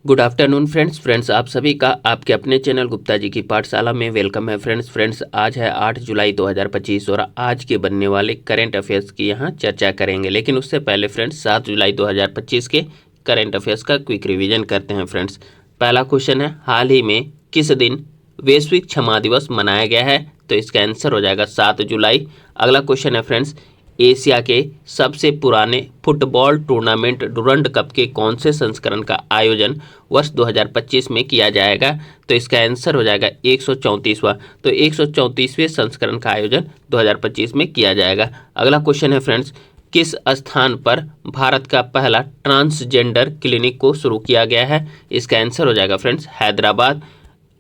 Good afternoon friends आप सभी का आपके अपने चैनल गुप्ता जी की पाठशाला में वेलकम है। फ्रेंड्स आज है 8 जुलाई 2025 और आज के बनने वाले करेंट अफेयर्स की यहाँ चर्चा करेंगे। लेकिन उससे पहले फ्रेंड्स 7 जुलाई 2025 के करेंट अफेयर्स का क्विक रिवीजन करते हैं। फ्रेंड्स पहला क्वेश्चन है, हाल ही में किस दिन वैश्विक क्षमा दिवस मनाया गया है? तो इसका आंसर हो जाएगा 7 जुलाई। अगला क्वेश्चन है फ्रेंड्स, एशिया के सबसे पुराने फुटबॉल टूर्नामेंट डुरंड कप के कौन से संस्करण का आयोजन वर्ष 2025 में किया जाएगा? तो इसका आंसर हो जाएगा 134वां। तो 134वें संस्करण का आयोजन 2025 में किया जाएगा। अगला क्वेश्चन है फ्रेंड्स, किस स्थान पर भारत का पहला ट्रांसजेंडर क्लिनिक को शुरू किया गया है? इसका आंसर हो जाएगा फ्रेंड्स हैदराबाद।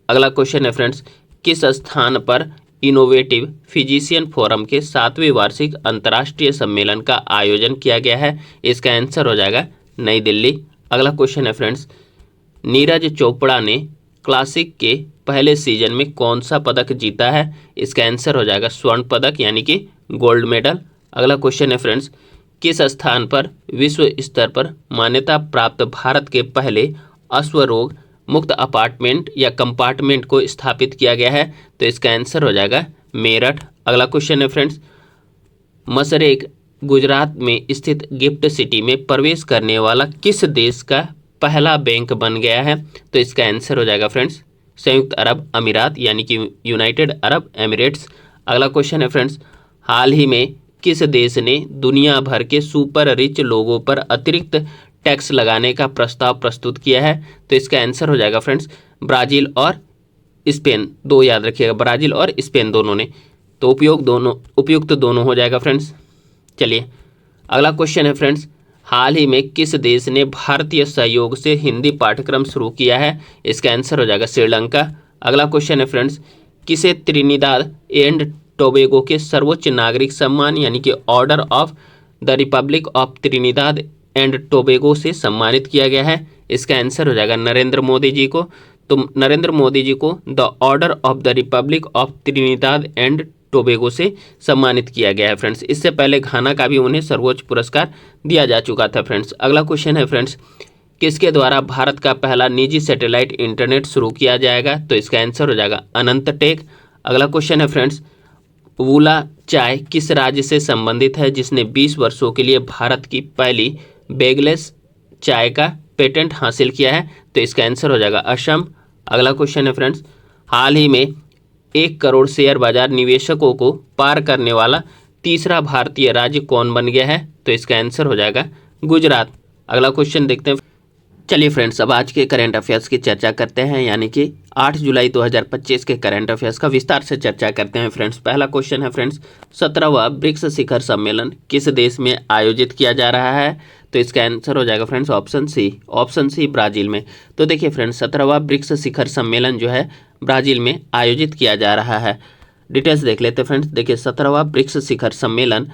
अगला क्वेश्चन है फ्रेंड्स, किस स्थान पर इनोवेटिव फिजिशियन फोरम के 7वें वार्षिक अंतर्राष्ट्रीय सम्मेलन का आयोजन किया गया है? इसका आंसर हो जाएगा नई दिल्ली। अगला क्वेश्चन है फ्रेंड्स, नीरज चोपड़ा ने क्लासिक के पहले सीजन में कौन सा पदक जीता है? इसका आंसर हो जाएगा स्वर्ण पदक यानी कि गोल्ड मेडल। अगला क्वेश्चन है फ्रेंड्स, किस स्थान पर विश्व स्तर पर मान्यता प्राप्त भारत के पहले अश्वरोग मुक्त अपार्टमेंट या कंपार्टमेंट को स्थापित किया गया है? तो इसका आंसर हो जाएगा मेरठ। अगला क्वेश्चन है फ्रेंड्स, मसरेक गुजरात में स्थित गिफ्ट सिटी में प्रवेश करने वाला किस देश का पहला बैंक बन गया है? तो इसका आंसर हो जाएगा फ्रेंड्स संयुक्त अरब अमीरात यानी कि यूनाइटेड अरब एमिरेट्स। अगला क्वेश्चन है फ्रेंड्स, हाल ही में किस देश ने दुनिया भर के सुपर रिच लोगों पर अतिरिक्त टैक्स लगाने का प्रस्ताव प्रस्तुत किया है? तो इसका आंसर हो जाएगा फ्रेंड्स ब्राजील और स्पेन। दो याद रखिएगा, ब्राजील और स्पेन दोनों ने। तो उपयुक्त दोनों हो जाएगा फ्रेंड्स। चलिए अगला क्वेश्चन है फ्रेंड्स, हाल ही में किस देश ने भारतीय सहयोग से हिंदी पाठ्यक्रम शुरू किया है? इसका आंसर हो जाएगा श्रीलंका। अगला क्वेश्चन है फ्रेंड्स, किसे त्रिनिदाद एंड टोबैगो के सर्वोच्च नागरिक सम्मान यानी कि order of the Republic of Trinidad and Tobago से सम्मानित किया गया है? इसका आंसर हो जाएगा नरेंद्र मोदी जी को। तो नरेंद्र मोदी जी को the order of the Republic of Trinidad and Tobago से सम्मानित किया गया है फ्रेंड्स। इससे पहले घाना का भी उन्हें सर्वोच्च पुरस्कार दिया जा चुका था फ्रेंड्स। अगला क्वेश्चन है फ्रेंड्स, किसके द्वारा भारत का पहला निजी सैटेलाइट इंटरनेट शुरू किया जाएगा? तो इसका आंसर हो जाएगा अनंत टेक। अगला क्वेश्चन है फ्रेंड्स, वूला चाय किस राज्य से संबंधित है जिसने 20 वर्षों के लिए भारत की पहली बेगलेस चाय का पेटेंट हासिल किया है? तो इसका आंसर हो जाएगा असम। अगला क्वेश्चन है फ्रेंड्स, हाल ही में 1 करोड़ शेयर बाजार निवेशकों को पार करने वाला तीसरा भारतीय राज्य कौन बन गया है? तो इसका आंसर हो जाएगा गुजरात। अगला क्वेश्चन देखते हैं। चलिए फ्रेंड्स अब आज के करंट अफेयर्स की चर्चा करते हैं, यानी कि 8 जुलाई 2025 के करंट अफेयर्स का विस्तार से चर्चा करते हैं फ्रेंड्स। पहला क्वेश्चन है फ्रेंड्स, 17वां ब्रिक्स शिखर सम्मेलन किस देश में आयोजित किया जा रहा है? तो इसका आंसर हो जाएगा फ्रेंड्स ऑप्शन सी ब्राजील में। तो देखिए फ्रेंड्स 17वां ब्रिक्स शिखर सम्मेलन जो है ब्राजील में आयोजित किया जा रहा है। डिटेल्स देख लेते हैं फ्रेंड्स। देखिए 17वां ब्रिक्स शिखर सम्मेलन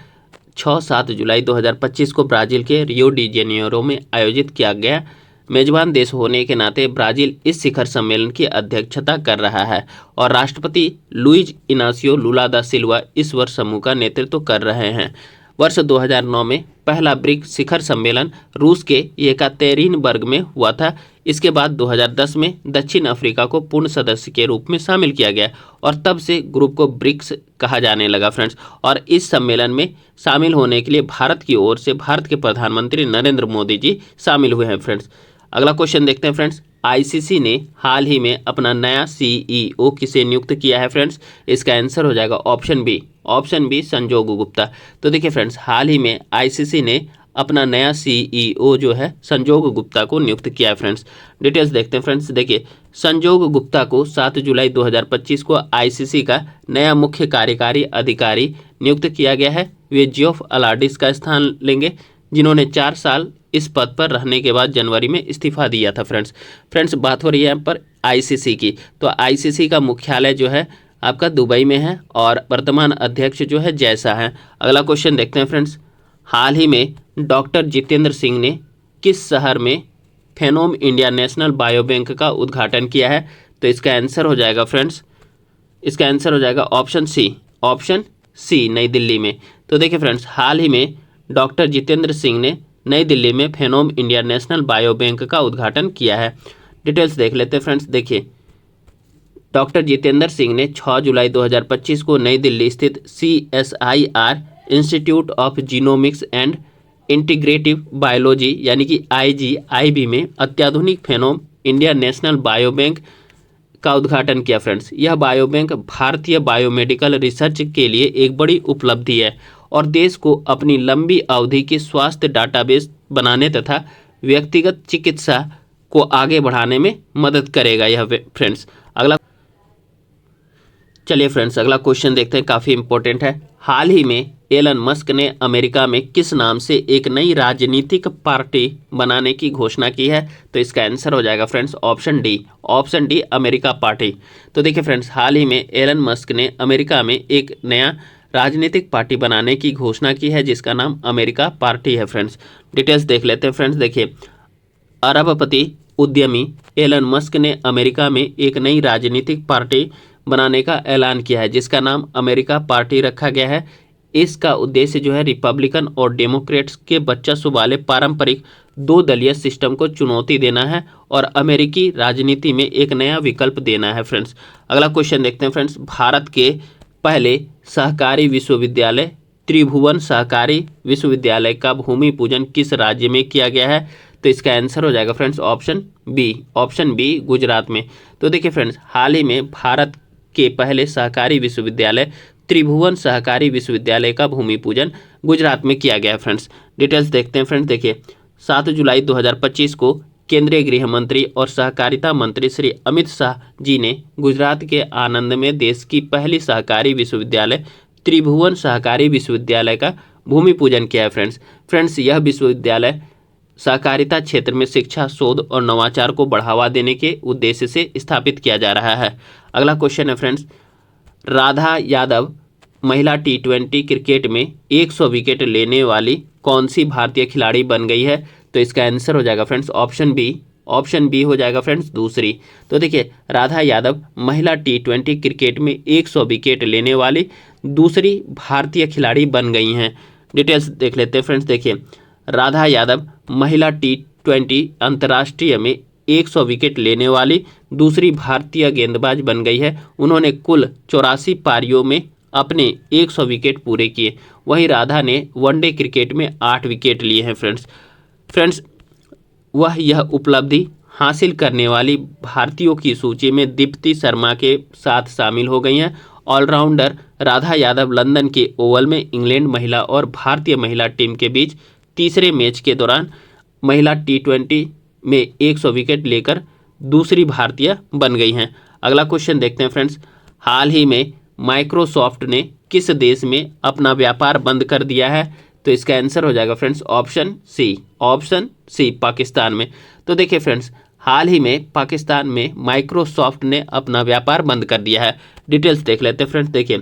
6-7 जुलाई 2025 को ब्राजील के रियो डी जेनेरो में आयोजित किया गया। मेजबान देश होने के नाते ब्राजील इस शिखर सम्मेलन की अध्यक्षता कर रहा है और राष्ट्रपति लुइज इनासियो लुला दा सिल्वा इस वर्ष समूह का नेतृत्व कर रहे हैं। वर्ष 2009 में पहला ब्रिक्स शिखर सम्मेलन रूस के येकातेरिनबर्ग में हुआ था। इसके बाद 2010 में दक्षिण अफ्रीका को पूर्ण सदस्य के रूप में शामिल किया गया और तब से ग्रुप को ब्रिक्स कहा जाने लगा फ्रेंड्स। और इस सम्मेलन में शामिल होने के लिए भारत की ओर से भारत के प्रधानमंत्री नरेंद्र मोदी जी शामिल हुए हैं फ्रेंड्स। अगला क्वेश्चन देखते हैं फ्रेंड्स, आईसीसी ने हाल ही में अपना नया सीईओ किसे नियुक्त किया है फ्रेंड्स? इसका आंसर हो जाएगा ऑप्शन बी संजोग गुप्ता। तो देखिए फ्रेंड्स हाल ही में आईसीसी ने अपना नया सीईओ जो है संजोग गुप्ता को नियुक्त किया है फ्रेंड्स। डिटेल्स देखते हैं फ्रेंड्स। देखिए संजोग गुप्ता को 7 जुलाई 2025 को आईसीसी का नया मुख्य कार्यकारी अधिकारी नियुक्त किया गया है। वे जियोफ अलाडिस का स्थान लेंगे जिन्होंने 4 साल इस पद पर रहने के बाद जनवरी में इस्तीफा दिया था फ्रेंड्स बात हो रही है यहाँ पर आईसीसी की। तो आईसीसी का मुख्यालय जो है आपका दुबई में है और वर्तमान अध्यक्ष जो है जैसा है। अगला क्वेश्चन देखते हैं फ्रेंड्स, हाल ही में डॉक्टर जितेंद्र सिंह ने किस शहर में फेनोम इंडिया नेशनल बायो बैंक का उद्घाटन किया है? तो इसका आंसर हो जाएगा फ्रेंड्स, इसका आंसर हो जाएगा ऑप्शन सी नई दिल्ली में। तो देखिए फ्रेंड्स हाल ही में डॉक्टर जितेंद्र सिंह ने नई दिल्ली में फेनोम इंडिया नेशनल बायो बैंक का उद्घाटन किया है। डिटेल्स देख लेते हैं फ्रेंड्स। देखिए, डॉक्टर जितेंद्र सिंह ने 6 जुलाई 2025 को नई दिल्ली स्थित CSIR institute of genomics and integrative biology यानी कि IGIB में अत्याधुनिक फेनोम इंडिया नेशनल बायोबैंक का उद्घाटन किया फ्रेंड्स। यह बायोबैंक भारतीय बायोमेडिकल रिसर्च के लिए एक बड़ी उपलब्धि है और देश को अपनी लंबी अवधि के स्वास्थ्य डाटाबेस बनाने तथा व्यक्तिगत चिकित्सा को आगे बढ़ाने में मदद करेगा यह फ्रेंड्स। चलिए फ्रेंड्स, अगला क्वेश्चन देखते हैं, काफ़ी इंपॉर्टेंट है। हाल ही में एलन मस्क ने अमेरिका में किस नाम से एक नई राजनीतिक पार्टी बनाने की घोषणा की है? तो इसका आंसर हो जाएगा friends option D America party. तो देखिए फ्रेंड्स, हाल ही में एलन मस्क ने अमेरिका में एक नया राजनीतिक पार्टी बनाने की घोषणा की है जिसका नाम अमेरिका पार्टी है फ्रेंड्स। डिटेल्स देख लेते हैं फ्रेंड्स। देखिए, अरबपति उद्यमी एलन मस्क ने अमेरिका में एक नई राजनीतिक पार्टी बनाने का ऐलान किया है जिसका नाम अमेरिका पार्टी रखा गया है। इसका उद्देश्य जो है रिपब्लिकन और डेमोक्रेट्स के वर्चस्व वाले पारंपरिक 2 दलीय सिस्टम को चुनौती देना है और अमेरिकी राजनीति में एक नया विकल्प देना है फ्रेंड्स। अगला क्वेश्चन देखते हैं फ्रेंड्स। भारत के पहले सहकारी विश्वविद्यालय त्रिभुवन सहकारी विश्वविद्यालय का भूमि पूजन किस राज्य में किया गया है? तो इसका आंसर हो जाएगा फ्रेंड्स ऑप्शन बी गुजरात में। तो देखिए फ्रेंड्स, हाल ही में भारत के पहले सहकारी विश्वविद्यालय त्रिभुवन सहकारी विश्वविद्यालय का भूमि पूजन गुजरात में किया गया है फ्रेंड्स। डिटेल्स देखते हैं फ्रेंड्स। देखिए, 7 जुलाई 2025 को केंद्रीय गृह मंत्री और सहकारिता मंत्री श्री अमित शाह जी ने गुजरात के आनंद में देश की पहली सहकारी विश्वविद्यालय त्रिभुवन सहकारी विश्वविद्यालय का भूमि पूजन किया है फ्रेंड्स। यह विश्वविद्यालय सहकारिता क्षेत्र में शिक्षा, शोध और नवाचार को बढ़ावा देने के उद्देश्य से स्थापित किया जा रहा है। अगला क्वेश्चन है फ्रेंड्स, राधा यादव महिला T20 क्रिकेट में 100 विकेट लेने वाली कौन सी भारतीय खिलाड़ी बन गई है? तो इसका आंसर हो जाएगा फ्रेंड्स ऑप्शन बी हो जाएगा फ्रेंड्स दूसरी। तो देखिए, राधा यादव महिला T20 क्रिकेट में 100 विकेट लेने वाली दूसरी भारतीय खिलाड़ी बन गई हैं। डिटेल्स देख लेते हैं फ्रेंड्स। देखिए, राधा यादव महिला T20 अंतर्राष्ट्रीय में 100 विकेट लेने वाली दूसरी भारतीय गेंदबाज बन गई है। उन्होंने कुल 84 पारियों में अपने 100 विकेट पूरे किए। वहीं राधा ने वनडे क्रिकेट में 8 विकेट लिए हैं फ्रेंड्स। वह यह उपलब्धि हासिल करने वाली भारतीयों की सूची में दीप्ति शर्मा के साथ शामिल हो गई हैं। ऑलराउंडर राधा यादव लंदन के ओवल में इंग्लैंड महिला और भारतीय महिला टीम के बीच तीसरे मैच के दौरान महिला T20 में 100 विकेट लेकर दूसरी भारतीय बन गई हैं। अगला क्वेश्चन देखते हैं फ्रेंड्स। हाल ही में माइक्रोसॉफ्ट ने किस देश में अपना व्यापार बंद कर दिया है? तो इसका आंसर हो जाएगा फ्रेंड्स ऑप्शन सी पाकिस्तान में। तो देखिए फ्रेंड्स, हाल ही में पाकिस्तान में माइक्रोसॉफ्ट ने अपना व्यापार बंद कर दिया है। डिटेल्स देख लेते हैं फ्रेंड्स। देखिए,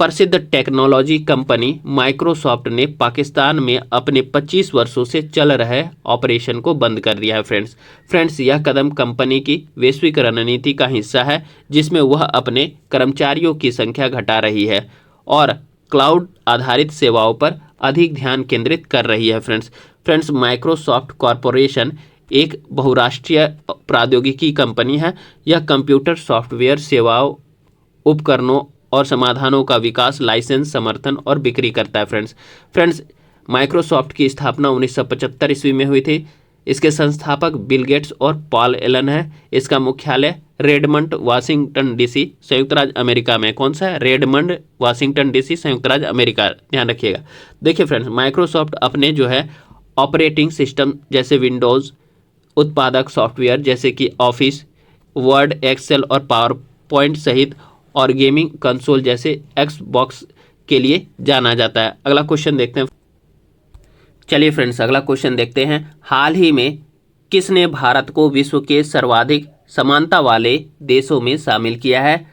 प्रसिद्ध टेक्नोलॉजी कंपनी माइक्रोसॉफ्ट ने पाकिस्तान में अपने 25 वर्षों से चल रहे ऑपरेशन को बंद कर दिया है फ्रेंड्स। यह कदम कंपनी की वैश्विक रणनीति का हिस्सा है जिसमें वह अपने कर्मचारियों की संख्या घटा रही है और क्लाउड आधारित सेवाओं पर अधिक ध्यान केंद्रित कर रही है फ्रेंड्स। माइक्रोसॉफ्ट कॉरपोरेशन एक बहुराष्ट्रीय प्रौद्योगिकी कंपनी है। यह कंप्यूटर सॉफ्टवेयर सेवाओं, उपकरणों और समाधानों का विकास, लाइसेंस, समर्थन और बिक्री करता है फ्रेंड्स। माइक्रोसॉफ्ट की स्थापना 1975 ईस्वी में हुई थी। इसके संस्थापक बिल गेट्स और पॉल एलन है। इसका मुख्यालय रेडमंड, वाशिंगटन डीसी, संयुक्त राज्य अमेरिका में। कौन सा है? रेडमंड, वाशिंगटन डीसी, संयुक्त राज्य अमेरिका, ध्यान रखिएगा। देखिए फ्रेंड्स, माइक्रोसॉफ्ट अपने जो है ऑपरेटिंग सिस्टम जैसे विंडोज़, उत्पादक सॉफ्टवेयर जैसे कि ऑफिस, वर्ड, एक्सेल और पावर पॉइंट सहित और गेमिंग कंसोल जैसे एक्सबॉक्स के लिए जाना जाता है। अगला क्वेश्चन देखते हैं। चलिए फ्रेंड्स, अगला क्वेश्चन देखते हैं। हाल ही में किसने भारत को विश्व के सर्वाधिक समानता वाले देशों में शामिल किया है?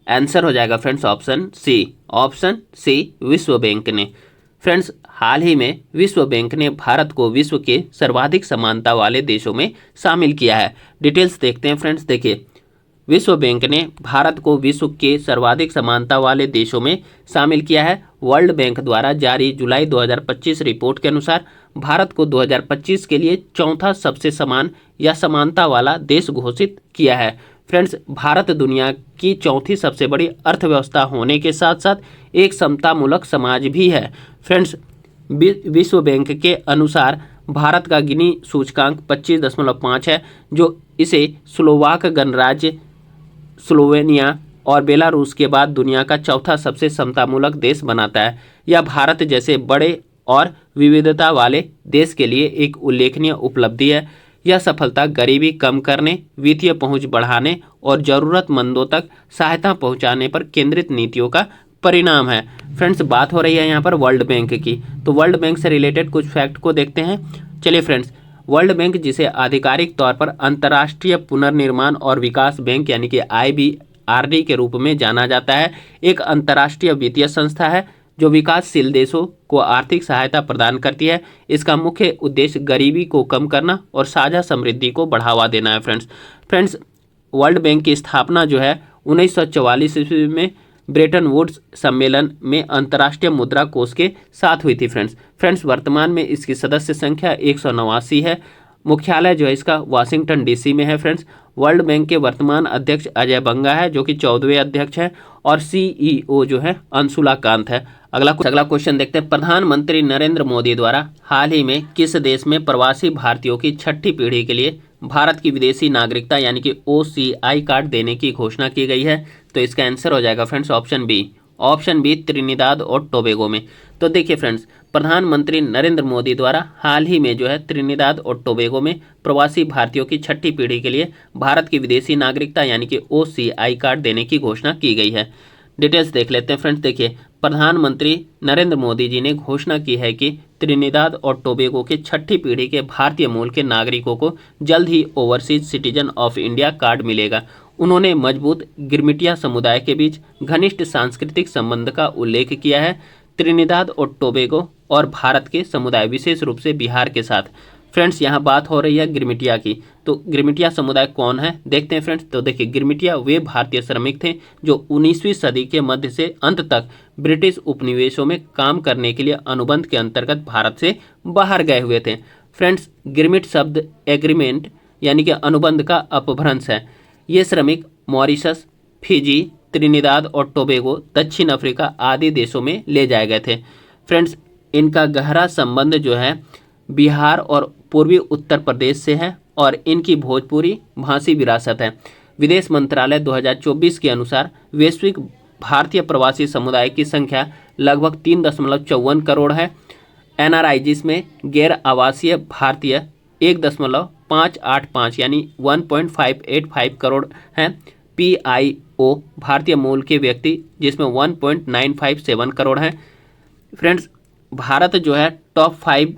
आंसर हो जाएगा फ्रेंड्स ऑप्शन सी विश्व बैंक ने। फ्रेंड्स, हाल ही में विश्व बैंक ने भारत को विश्व के सर्वाधिक समानता वाले देशों में शामिल किया है। डिटेल्स देखते हैं फ्रेंड्स। देखिए, विश्व बैंक ने भारत को विश्व के सर्वाधिक समानता वाले देशों में शामिल किया है। वर्ल्ड बैंक द्वारा जारी जुलाई 2025 रिपोर्ट के अनुसार भारत को 2025 के लिए चौथा सबसे समान या समानता वाला देश घोषित किया है। फ्रेंड्स, भारत दुनिया की चौथी सबसे बड़ी अर्थव्यवस्था होने के साथ साथ एक समतामूलक समाज भी है। फ्रेंड्स, विश्व बैंक के अनुसार भारत का गिनी सूचकांक 25.5 है, जो इसे स्लोवाक गणराज्य, स्लोवेनिया और बेलारूस के बाद दुनिया का चौथा सबसे समतामूलक देश बनाता है। यह भारत जैसे बड़े और विविधता वाले देश के लिए एक उल्लेखनीय उपलब्धि है। यह सफलता गरीबी कम करने, वित्तीय पहुंच बढ़ाने और ज़रूरतमंदों तक सहायता पहुंचाने पर केंद्रित नीतियों का परिणाम है। फ्रेंड्स, बात हो रही है यहाँ पर वर्ल्ड बैंक की, तो वर्ल्ड बैंक से रिलेटेड कुछ फैक्ट को देखते हैं। चलिए फ्रेंड्स, वर्ल्ड बैंक, जिसे आधिकारिक तौर पर अंतर्राष्ट्रीय पुनर्निर्माण और विकास बैंक यानी कि IBRD के रूप में जाना जाता है, एक अंतर्राष्ट्रीय वित्तीय संस्था है जो विकासशील देशों को आर्थिक सहायता प्रदान करती है। इसका मुख्य उद्देश्य गरीबी को कम करना और साझा समृद्धि को बढ़ावा देना है। फ्रेंड्स, वर्ल्ड बैंक की स्थापना जो है 1944 ईस्वी में ब्रेटन वुड्स सम्मेलन में अंतर्राष्ट्रीय मुद्रा कोष के साथ हुई थी। फ्रेंड्स, वर्तमान में इसकी सदस्य संख्या 189 है। मुख्यालय जो है इसका वाशिंगटन DC में है। फ्रेंड्स, वर्ल्ड बैंक के वर्तमान अध्यक्ष अजय बंगा है, जो कि 14वें अध्यक्ष हैं, और CEO जो है अंशुला कांत है। अगला क्वेश्चन देखते हैं। प्रधानमंत्री नरेंद्र मोदी द्वारा हाल ही में किस देश में प्रवासी भारतीयों की छठी पीढ़ी के लिए भारत की विदेशी नागरिकता यानी कि OCI कार्ड देने की घोषणा की गई है? तो इसका आंसर हो जाएगा फ्रेंड्स ऑप्शन बी त्रिनिदाद और टोबैगो में। तो देखिए फ्रेंड्स, प्रधानमंत्री नरेंद्र मोदी द्वारा हाल ही में जो है त्रिनिदाद और टोबैगो में प्रवासी भारतीयों की छठी पीढ़ी के लिए भारत की विदेशी नागरिकता यानी कि OCI कार्ड देने की घोषणा की गई है। डिटेल्स देख लेते हैं। फ्रेंड्स, देखिए, प्रधानमंत्री नरेंद्र मोदी जी ने घोषणा की है कि त्रिनिदाद और टोबैगो के छठी पीढ़ी के भारतीय मूल के नागरिकों को जल्द ही overseas citizen of India card मिलेगा। उन्होंने मजबूत गिरमिटिया समुदाय के बीच घनिष्ठ सांस्कृतिक संबंध का उल्लेख किया है। त्रिनिदाद और टोबैगो और भारत के समुदाय, विशेष रूप से बिहार के साथ। फ्रेंड्स, यहाँ बात हो रही है गिरमिटिया की, तो गिरमिटिया समुदाय कौन है देखते हैं फ्रेंड्स। तो देखिए, गिरमिटिया वे भारतीय श्रमिक थे जो 19वीं सदी के मध्य से अंत तक ब्रिटिश उपनिवेशों में काम करने के लिए अनुबंध के अंतर्गत भारत से बाहर गए हुए थे। फ्रेंड्स, गिरमिट शब्द एग्रीमेंट यानी कि अनुबंध का अपभ्रंश है। ये श्रमिक मॉरिशस, फिजी, त्रिनिदाद और टोबैगो, दक्षिण अफ्रीका आदि देशों में ले जाए गए थे। फ्रेंड्स, इनका गहरा संबंध जो है बिहार और पूर्वी उत्तर प्रदेश से है और इनकी भोजपुरी भाषी विरासत है। विदेश मंत्रालय 2024 के अनुसार वैश्विक भारतीय प्रवासी समुदाय की संख्या लगभग 3.54 करोड़ है। NRI जिसमें गैर आवासीय भारतीय 1.585 यानी 1.585 करोड़ हैं। PIO भारतीय मूल के व्यक्ति जिसमें 1.957 करोड़ हैं। फ्रेंड्स, भारत जो है टॉप 5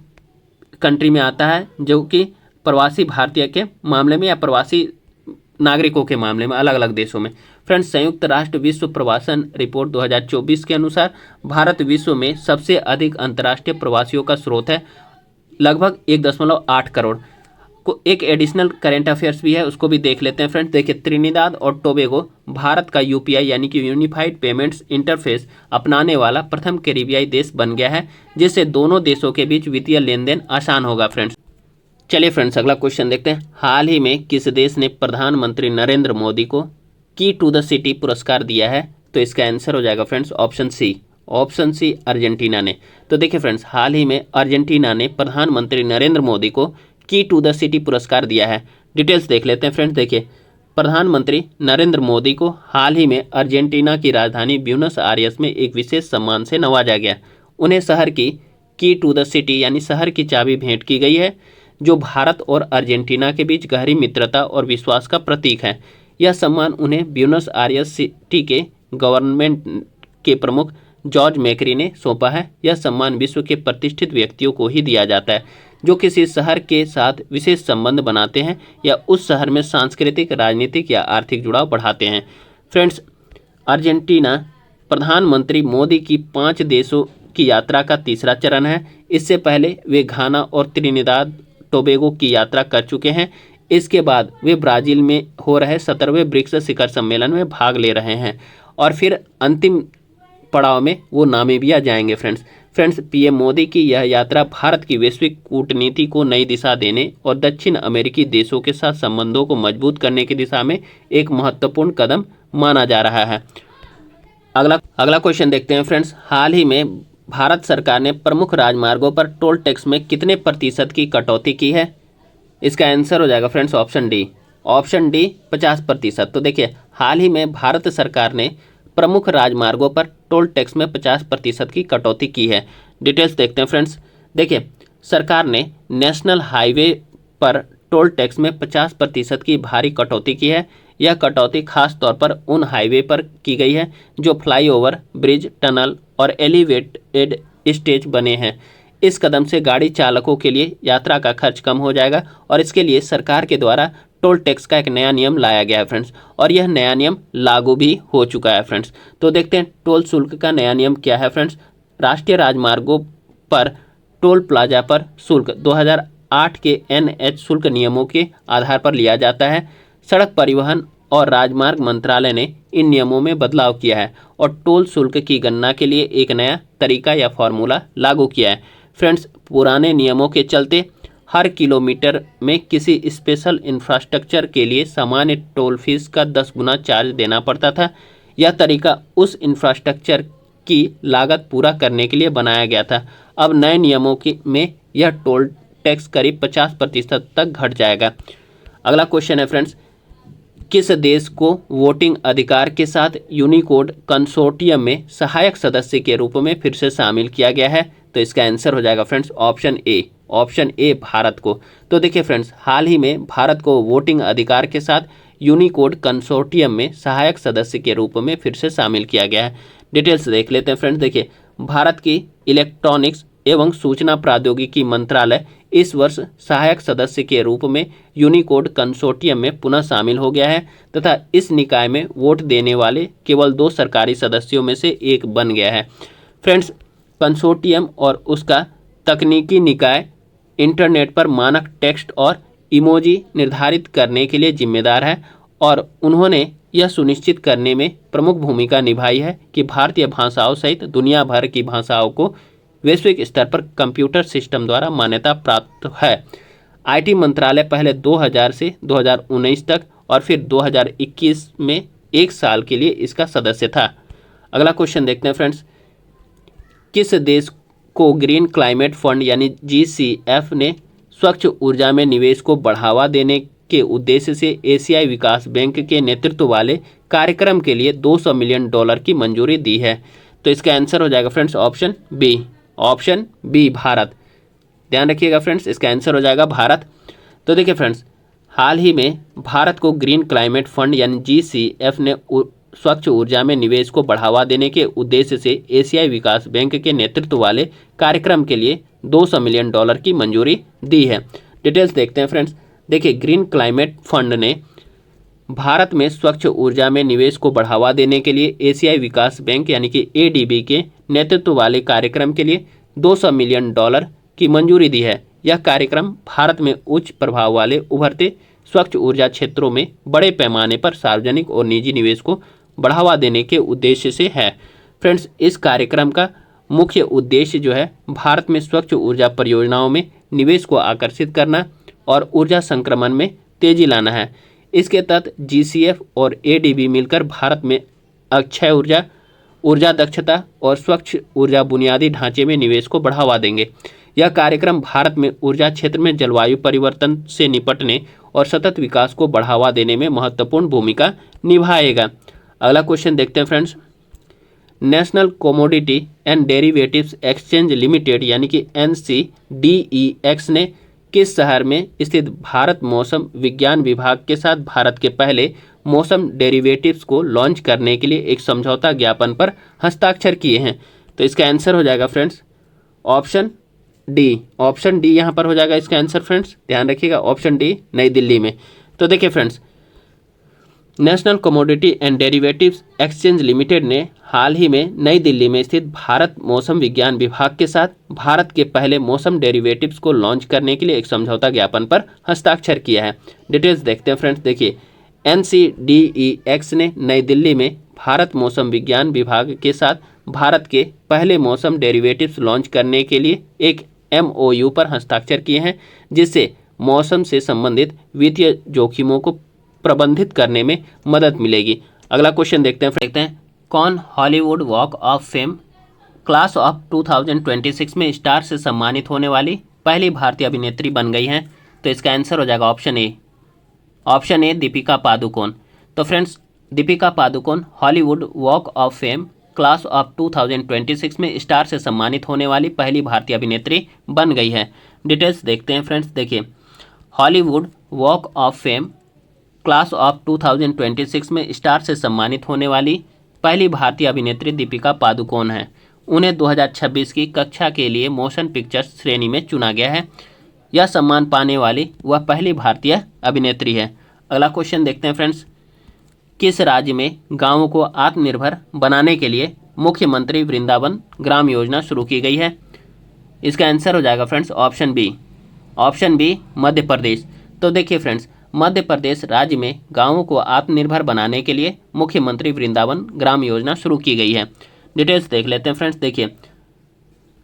कंट्री में आता है जो कि प्रवासी भारतीय के मामले में या प्रवासी नागरिकों के मामले में अलग अलग देशों में। फ्रेंड्स, संयुक्त राष्ट्र विश्व प्रवासन रिपोर्ट 2024 के अनुसार भारत विश्व में सबसे अधिक अंतर्राष्ट्रीय प्रवासियों का स्रोत है, लगभग 1.8 करोड़। को एक एडिशनल करेंट अफेयर्स भी है, उसको भी देख लेते हैं। फ्रेंड्स, देखिए, त्रिनिदाद और टोबैगो भारत का UPI यानी कि यूनिफाइड पेमेंट्स इंटरफेस अपनाने वाला प्रथम कैरिबियाई देश बन गया है, जिससे दोनों देशों के बीच वित्तीय लेन देन आसान होगा। फ्रेंड्स, चलिए फ्रेंड्स, अगला क्वेश्चन देखते हैं। हाल ही में किस देश ने प्रधानमंत्री नरेंद्र मोदी को की टू द सिटी पुरस्कार दिया है? तो इसका आंसर हो जाएगा फ्रेंड्स ऑप्शन सी अर्जेंटीना ने। तो देखिए फ्रेंड्स, हाल ही में अर्जेंटीना ने प्रधानमंत्री नरेंद्र मोदी को की टू द सिटी पुरस्कार दिया है। डिटेल्स देख लेते हैं। फ्रेंड्स, देखिए, प्रधानमंत्री नरेंद्र मोदी को हाल ही में अर्जेंटीना की राजधानी ब्यूनस आयर्स में एक विशेष सम्मान से नवाजा गया। उन्हें शहर की टू द सिटी यानी शहर की चाबी भेंट की गई है, जो भारत और अर्जेंटीना के बीच गहरी मित्रता और विश्वास का प्रतीक है। यह सम्मान उन्हें ब्यूनस आयर्स सिटी के गवर्नमेंट के प्रमुख जॉर्ज मैक्री ने सौंपा है। यह सम्मान विश्व के प्रतिष्ठित व्यक्तियों को ही दिया जाता है जो किसी शहर के साथ विशेष संबंध बनाते हैं या उस शहर में सांस्कृतिक, राजनीतिक या आर्थिक जुड़ाव बढ़ाते हैं। फ्रेंड्स, अर्जेंटीना प्रधानमंत्री मोदी की 5 देशों की यात्रा का तीसरा चरण है। इससे पहले वे घाना और त्रिनिदाद टोबैगो की यात्रा कर चुके हैं। इसके बाद वे ब्राज़ील में हो रहे 17वें ब्रिक्स शिखर सम्मेलन में भाग ले रहे हैं और फिर अंतिम पड़ाव में वो नामीबिया जाएंगे फ्रेंड्स पीएम मोदी की यह यात्रा भारत की वैश्विक कूटनीति को नई दिशा देने और दक्षिण अमेरिकी देशों के साथ संबंधों को मजबूत करने की दिशा में एक महत्वपूर्ण कदम माना जा रहा है। अगला क्वेश्चन देखते हैं फ्रेंड्स। हाल ही में भारत सरकार ने प्रमुख राजमार्गों पर टोल टैक्स में कितने प्रतिशत की कटौती की है? इसका आंसर हो जाएगा फ्रेंड्स ऑप्शन डी 50%। तो देखिए, हाल ही में भारत सरकार ने प्रमुख राजमार्गों पर टोल टैक्स में 50% की कटौती की है। डिटेल्स देखते हैं फ्रेंड्स। देखिए, सरकार ने नेशनल हाईवे पर टोल टैक्स में 50% की भारी कटौती की है। यह कटौती खास तौर पर उन हाईवे पर की गई है जो फ्लाईओवर, ब्रिज, टनल और एलिवेटेड स्टेज बने हैं। इस कदम से गाड़ी चालकों के लिए यात्रा का खर्च कम हो जाएगा और इसके लिए सरकार के द्वारा टोल टैक्स का एक नया नियम लाया गया है फ्रेंड्स, और यह नया नियम लागू भी हो चुका है फ्रेंड्स। तो देखते हैं टोल शुल्क का नया नियम क्या है फ्रेंड्स। राष्ट्रीय राजमार्गों पर टोल प्लाजा पर शुल्क 2008 के NH शुल्क नियमों के आधार पर लिया जाता है। सड़क परिवहन और राजमार्ग मंत्रालय ने इन नियमों में बदलाव किया है और टोल शुल्क की गणना के लिए एक नया तरीका या फॉर्मूला लागू किया है फ्रेंड्स। पुराने नियमों के चलते हर किलोमीटर में किसी स्पेशल इंफ्रास्ट्रक्चर के लिए सामान्य टोल फीस का 10 गुना चार्ज देना पड़ता था। यह तरीका उस इंफ्रास्ट्रक्चर की लागत पूरा करने के लिए बनाया गया था। अब नए नियमों में यह टोल टैक्स करीब 50% तक घट जाएगा। अगला क्वेश्चन है फ्रेंड्स, किस देश को वोटिंग अधिकार के साथ यूनिकोड कंसोर्टियम में सहायक सदस्य के रूप में फिर से शामिल किया गया है? तो इसका आंसर हो जाएगा फ्रेंड्स ऑप्शन ए भारत को। तो देखिए फ्रेंड्स, हाल ही में भारत को वोटिंग अधिकार के साथ यूनिकोड कंसोर्टियम में सहायक सदस्य के रूप में फिर से शामिल किया गया है। डिटेल्स देख लेते हैं फ्रेंड्स। देखिए, भारत की इलेक्ट्रॉनिक्स एवं सूचना प्रौद्योगिकी मंत्रालय इस वर्ष सहायक सदस्य के रूप में यूनिकोड कंसोर्टियम में पुनः शामिल हो गया है तथा इस निकाय में वोट देने वाले केवल 2 सरकारी सदस्यों में से एक बन गया है फ्रेंड्स। कंसोर्टियम और उसका तकनीकी निकाय इंटरनेट पर मानक टेक्स्ट और इमोजी निर्धारित करने के लिए जिम्मेदार है और उन्होंने यह सुनिश्चित करने में प्रमुख भूमिका निभाई है कि भारतीय भाषाओं सहित दुनिया भर की भाषाओं को वैश्विक स्तर पर कंप्यूटर सिस्टम द्वारा मान्यता प्राप्त है। आईटी मंत्रालय पहले 2000 से 2019 तक और फिर 2021 में 1 साल के लिए इसका सदस्य था। अगला क्वेश्चन देखते हैं फ्रेंड्स, किस देश को ग्रीन क्लाइमेट फंड यानी GCF ने स्वच्छ ऊर्जा में निवेश को बढ़ावा देने के उद्देश्य से एशियाई विकास बैंक के नेतृत्व वाले कार्यक्रम के लिए $200 मिलियन की मंजूरी दी है? तो इसका आंसर हो जाएगा फ्रेंड्स ऑप्शन बी भारत। ध्यान रखिएगा फ्रेंड्स, इसका आंसर हो जाएगा भारत। तो देखिए फ्रेंड्स, हाल ही में भारत को ग्रीन क्लाइमेट फंड यानी GCF ने स्वच्छ ऊर्जा में निवेश को बढ़ावा देने के उद्देश्य से एशियाई विकास बैंक के नेतृत्व वाले कार्यक्रम के लिए $200 मिलियन की मंजूरी दी है। डिटेल्स देखते हैं फ्रेंड्स। देखिए, ग्रीन क्लाइमेट फंड ने भारत में स्वच्छ ऊर्जा में निवेश को बढ़ावा देने के लिए एशियाई विकास बैंक यानी कि ADB के नेतृत्व वाले कार्यक्रम के लिए $200 मिलियन की मंजूरी दी है। यह कार्यक्रम भारत में उच्च प्रभाव वाले उभरते स्वच्छ ऊर्जा क्षेत्रों में बड़े पैमाने पर सार्वजनिक और निजी निवेश को बढ़ावा देने के उद्देश्य से है फ्रेंड्स। इस कार्यक्रम का मुख्य उद्देश्य जो है भारत में स्वच्छ ऊर्जा परियोजनाओं में निवेश को आकर्षित करना और ऊर्जा संक्रमण में तेजी लाना है। इसके तहत GCF और ADB मिलकर भारत में अक्षय ऊर्जा, ऊर्जा दक्षता और स्वच्छ ऊर्जा बुनियादी ढांचे में निवेश को बढ़ावा देंगे। यह कार्यक्रम भारत में ऊर्जा क्षेत्र में जलवायु परिवर्तन से निपटने और सतत विकास को बढ़ावा देने में महत्वपूर्ण भूमिका निभाएगा। अगला क्वेश्चन देखते हैं friends, national commodity and derivatives exchange limited यानी कि NCDEX ने किस शहर में स्थित भारत मौसम विज्ञान विभाग के साथ भारत के पहले मौसम डेरिवेटिव्स को लॉन्च करने के लिए एक समझौता ज्ञापन पर हस्ताक्षर किए हैं? तो इसका आंसर हो जाएगा फ्रेंड्स ऑप्शन डी यहाँ पर हो जाएगा इसका आंसर फ्रेंड्स। ध्यान रखिएगा, ऑप्शन डी नई दिल्ली में। तो देखिए friends, national commodity and derivatives exchange limited ने हाल ही में नई दिल्ली में स्थित भारत मौसम विज्ञान विभाग के साथ भारत के पहले मौसम डेरिवेटिव्स को लॉन्च करने के लिए एक समझौता ज्ञापन पर हस्ताक्षर किया है। डिटेल्स देखते हैं फ्रेंड्स। देखिए, NCDEX ने नई दिल्ली में भारत मौसम विज्ञान विभाग के साथ भारत के पहले मौसम डेरिवेटिव्स लॉन्च करने के लिए एक MOU पर हस्ताक्षर किए हैं, जिससे मौसम से संबंधित वित्तीय जोखिमों को प्रबंधित करने में मदद मिलेगी। अगला क्वेश्चन देखते हैं। कौन Hollywood walk of fame class of 2026 में स्टार से सम्मानित होने वाली पहली भारतीय अभिनेत्री बन गई हैं? तो इसका आंसर हो जाएगा ऑप्शन ए दीपिका पादुकोण। तो friends, Deepika Padukone Hollywood walk of fame class of 2026 में स्टार से सम्मानित होने वाली पहली भारतीय अभिनेत्री बन गई है। डिटेल्स देखते हैं फ्रेंड्स। देखिए, Hollywood walk of fame class of 2026 में स्टार से सम्मानित होने वाली पहली भारतीय अभिनेत्री दीपिका पादुकोण हैं। उन्हें 2026 की कक्षा के लिए मोशन पिक्चर्स श्रेणी में चुना गया है। यह सम्मान पाने वाली वह पहली भारतीय अभिनेत्री है। अगला क्वेश्चन देखते हैं फ्रेंड्स। किस राज्य में गांवों को आत्मनिर्भर बनाने के लिए मुख्यमंत्री वृंदावन ग्राम योजना शुरू की गई है? इसका आंसर हो जाएगा friends option B Madhya Pradesh. तो देखिए फ्रेंड्स, मध्य प्रदेश राज्य में गांवों को आत्मनिर्भर बनाने के लिए मुख्यमंत्री वृंदावन ग्राम योजना शुरू की गई है। डिटेल्स देख लेते हैं फ्रेंड्स। देखिए,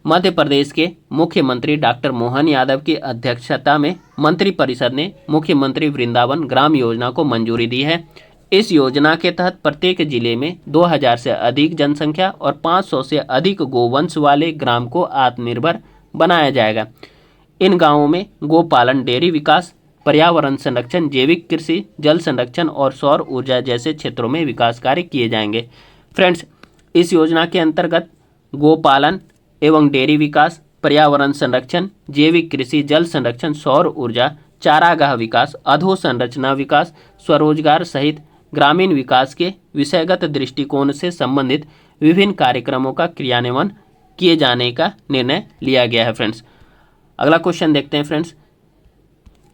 मध्य प्रदेश के मुख्यमंत्री डॉक्टर मोहन यादव की अध्यक्षता में मंत्रिपरिषद ने मुख्यमंत्री वृंदावन ग्राम योजना को मंजूरी दी है। इस योजना के तहत प्रत्येक जिले में 2000 से अधिक जनसंख्या और 500 से अधिक गोवंश वाले ग्राम को आत्मनिर्भर बनाया जाएगा। इन गांवों में गोपालन, डेयरी विकास, पर्यावरण संरक्षण, जैविक कृषि, जल संरक्षण और सौर ऊर्जा जैसे क्षेत्रों में विकास कार्य किए जाएंगे। फ्रेंड्स, इस योजना के अंतर्गत गोपालन एवं डेयरी विकास, पर्यावरण संरक्षण, जैविक कृषि, जल संरक्षण, सौर ऊर्जा, चारागाह विकास, अधोसंरचना विकास, स्वरोजगार सहित ग्रामीण विकास के विषयगत दृष्टिकोण से संबंधित विभिन्न कार्यक्रमों का क्रियान्वयन किए जाने का निर्णय लिया गया है। फ्रेंड्स, अगला क्वेश्चन देखते हैं फ्रेंड्स।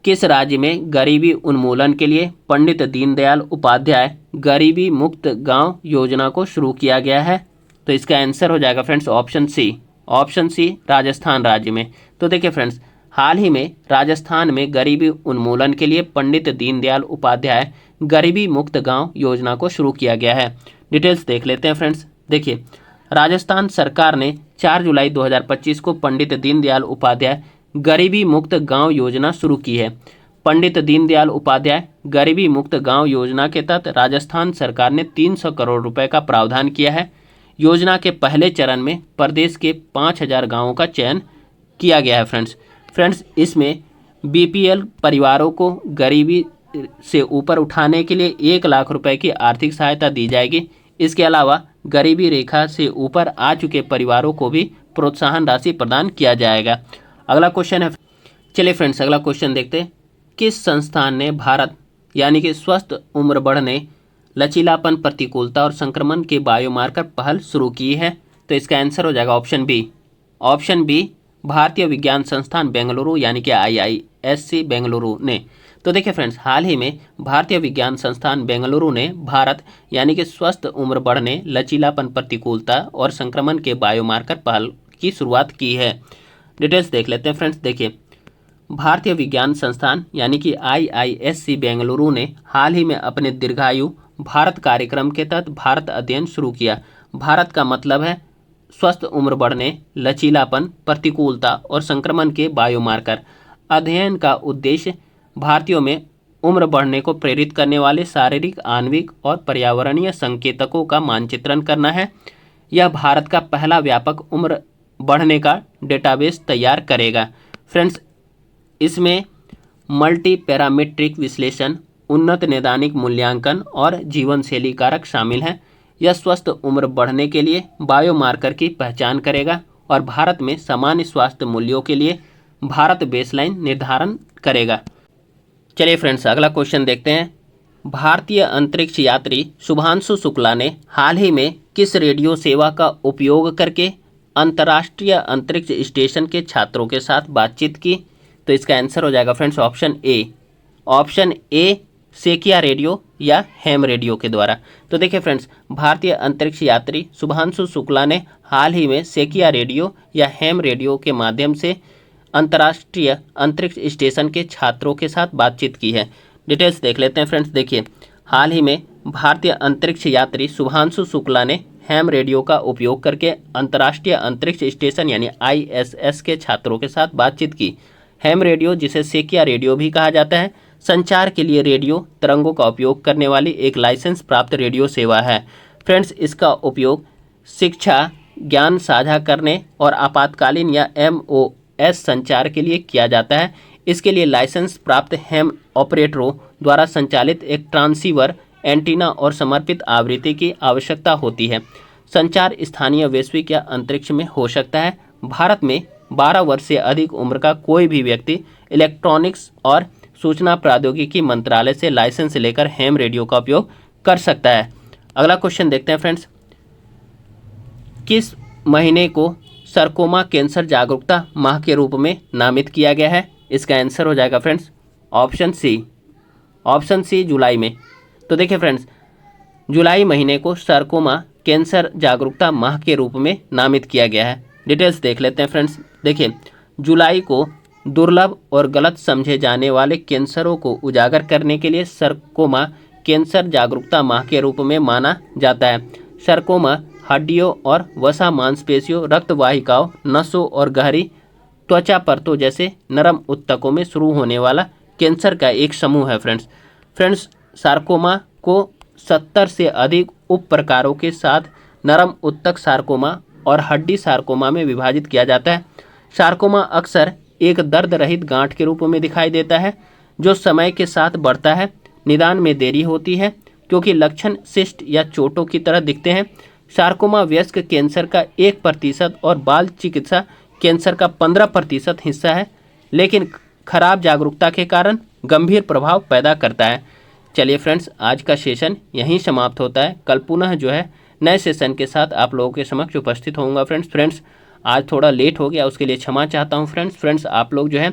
किस राज्य में गरीबी उन्मूलन के लिए पंडित दीनदयाल उपाध्याय गरीबी मुक्त गांव योजना को शुरू किया गया है? तो इसका आंसर हो जाएगा फ्रेंड्स ऑप्शन सी राजस्थान राज्य में। तो देखिए फ्रेंड्स, हाल ही में राजस्थान में गरीबी उन्मूलन के लिए पंडित दीनदयाल उपाध्याय गरीबी मुक्त गांव योजना को शुरू किया गया है। डिटेल्स देख लेते हैं फ्रेंड्स। देखिए, राजस्थान सरकार ने 4 जुलाई 2025 को पंडित दीनदयाल उपाध्याय गरीबी मुक्त गांव योजना शुरू की है। पंडित दीनदयाल उपाध्याय गरीबी मुक्त गांव योजना के तहत राजस्थान सरकार ने 300 करोड़ रुपए का प्रावधान किया है। योजना के पहले चरण में प्रदेश के 5000 गांवों का चयन किया गया है। फ्रेंड्स, इसमें BPL परिवारों को गरीबी से ऊपर उठाने के लिए 1 लाख रुपए की आर्थिक सहायता दी जाएगी। इसके अलावा गरीबी रेखा से ऊपर आ चुके परिवारों को भी प्रोत्साहन राशि प्रदान किया जाएगा। अगला क्वेश्चन है, चलिए फ्रेंड्स अगला क्वेश्चन देखते हैं। किस संस्थान ने भारत यानी कि स्वस्थ उम्र बढ़ने, लचीलापन, प्रतिकूलता और संक्रमण के बायोमार्कर पहल शुरू की है? तो इसका आंसर हो जाएगा ऑप्शन बी भारतीय विज्ञान संस्थान बेंगलुरु यानी कि IISc बेंगलुरु ने। तो देखिए फ्रेंड्स, हाल ही में भारतीय विज्ञान संस्थान बेंगलुरु ने भारत यानी कि स्वस्थ उम्र बढ़ने, लचीलापन, प्रतिकूलता और संक्रमण के बायोमार्कर पहल की शुरुआत की है। डिटेल्स देख लेते हैं फ्रेंड्स। देखिए, भारतीय विज्ञान संस्थान यानी कि IISc बेंगलुरु ने हाल ही में अपने दीर्घायु भारत कार्यक्रम के तहत भारत अध्ययन शुरू किया। भारत का मतलब है स्वस्थ उम्र बढ़ने, लचीलापन, प्रतिकूलता और संक्रमण के बायोमार्कर। अध्ययन का उद्देश्य भारतीयों में उम्र बढ़ने को प्रेरित करने वाले शारीरिक, आणविक और पर्यावरणीय संकेतकों का मानचित्रण करना है। यह भारत का पहला व्यापक उम्र बढ़ने का डेटाबेस तैयार करेगा। फ्रेंड्स, इसमें मल्टी पैरामीट्रिक विश्लेषण, उन्नत नैदानिक मूल्यांकन और जीवन शैली कारक शामिल हैं। यह स्वस्थ उम्र बढ़ने के लिए बायोमार्कर की पहचान करेगा और भारत में सामान्य स्वास्थ्य मूल्यों के लिए भारत बेसलाइन निर्धारण करेगा। चलिए फ्रेंड्स अगला क्वेश्चन देखते हैं। भारतीय अंतरिक्ष यात्री शुभांशु शुक्ला ने हाल ही में किस रेडियो सेवा का उपयोग करके अंतर्राष्ट्रीय अंतरिक्ष स्टेशन के छात्रों के साथ बातचीत की? तो इसका आंसर हो जाएगा friends option A Saikia radio या हैम रेडियो के द्वारा। तो देखिए फ्रेंड्स, भारतीय अंतरिक्ष यात्री शुभांशु शुक्ला ने हाल ही में सेकिया रेडियो या हैम रेडियो के माध्यम से अंतर्राष्ट्रीय अंतरिक्ष स्टेशन के छात्रों के साथ बातचीत की है। डिटेल्स देख लेते हैं फ्रेंड्स। देखिए, हाल ही में भारतीय अंतरिक्ष यात्री शुभांशु शुक्ला ने हैम रेडियो का उपयोग करके अंतर्राष्ट्रीय अंतरिक्ष स्टेशन यानी ISS के छात्रों के साथ बातचीत की। हैम रेडियो, जिसे सेकिया रेडियो भी कहा जाता है, संचार के लिए रेडियो तरंगों का उपयोग करने वाली एक लाइसेंस प्राप्त रेडियो सेवा है। फ्रेंड्स, इसका उपयोग शिक्षा, ज्ञान साझा करने और आपातकालीन या MOS संचार के लिए किया जाता है। इसके लिए लाइसेंस प्राप्त हैम ऑपरेटरों द्वारा संचालित एक ट्रांसीवर, एंटीना और समर्पित आवृत्ति की आवश्यकता होती है। संचार स्थानीय, वैश्विक या अंतरिक्ष में हो सकता है। भारत में 12 वर्ष से अधिक उम्र का कोई भी व्यक्ति इलेक्ट्रॉनिक्स और सूचना प्रौद्योगिकी मंत्रालय से लाइसेंस लेकर हैम रेडियो का उपयोग कर सकता है। अगला क्वेश्चन देखते हैं फ्रेंड्स। किस महीने को सरकोमा कैंसर जागरूकता माह के रूप में नामित किया गया है? इसका आंसर हो जाएगा फ्रेंड्स ऑप्शन सी जुलाई में। तो देखिए फ्रेंड्स, जुलाई महीने को सरकोमा कैंसर जागरूकता माह के रूप में नामित किया गया है। डिटेल्स देख लेते हैं फ्रेंड्स। देखिए, जुलाई को दुर्लभ और गलत समझे जाने वाले कैंसरों को उजागर करने के लिए सरकोमा कैंसर जागरूकता माह के रूप में माना जाता है। सरकोमा हड्डियों और वसा, मांसपेशियों, रक्त वाहिकाओं, नसों और गहरी त्वचा परतों जैसे नरम ऊतकों में शुरू होने वाला कैंसर का एक समूह है। फ्रेंड्स, सार्कोमा को 70 से अधिक उप प्रकारों के साथ नरम ऊतक सार्कोमा और हड्डी सार्कोमा में विभाजित किया जाता है। सार्कोमा अक्सर एक दर्द रहित गांठ के रूप में दिखाई देता है, जो समय के साथ बढ़ता है। निदान में देरी होती है क्योंकि लक्षण सिस्ट या चोटों की तरह दिखते हैं। सार्कोमा वयस्क कैंसर का 1% और बाल चिकित्सा कैंसर का 15% हिस्सा है, लेकिन खराब जागरूकता के कारण गंभीर प्रभाव पैदा करता है। चलिए फ्रेंड्स, आज का सेशन यहीं समाप्त होता है। कल पुनः जो है नए सेशन के साथ आप लोगों के समक्ष उपस्थित होऊंगा। फ्रेंड्स, आज थोड़ा लेट हो गया, उसके लिए क्षमा चाहता हूं। फ्रेंड्स, आप लोग जो है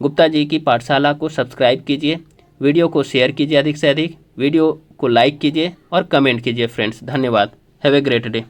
गुप्ता जी की पाठशाला को सब्सक्राइब कीजिए, वीडियो को शेयर कीजिए, अधिक से अधिक वीडियो को लाइक कीजिए और कमेंट कीजिए। फ्रेंड्स, धन्यवाद। Have a great day.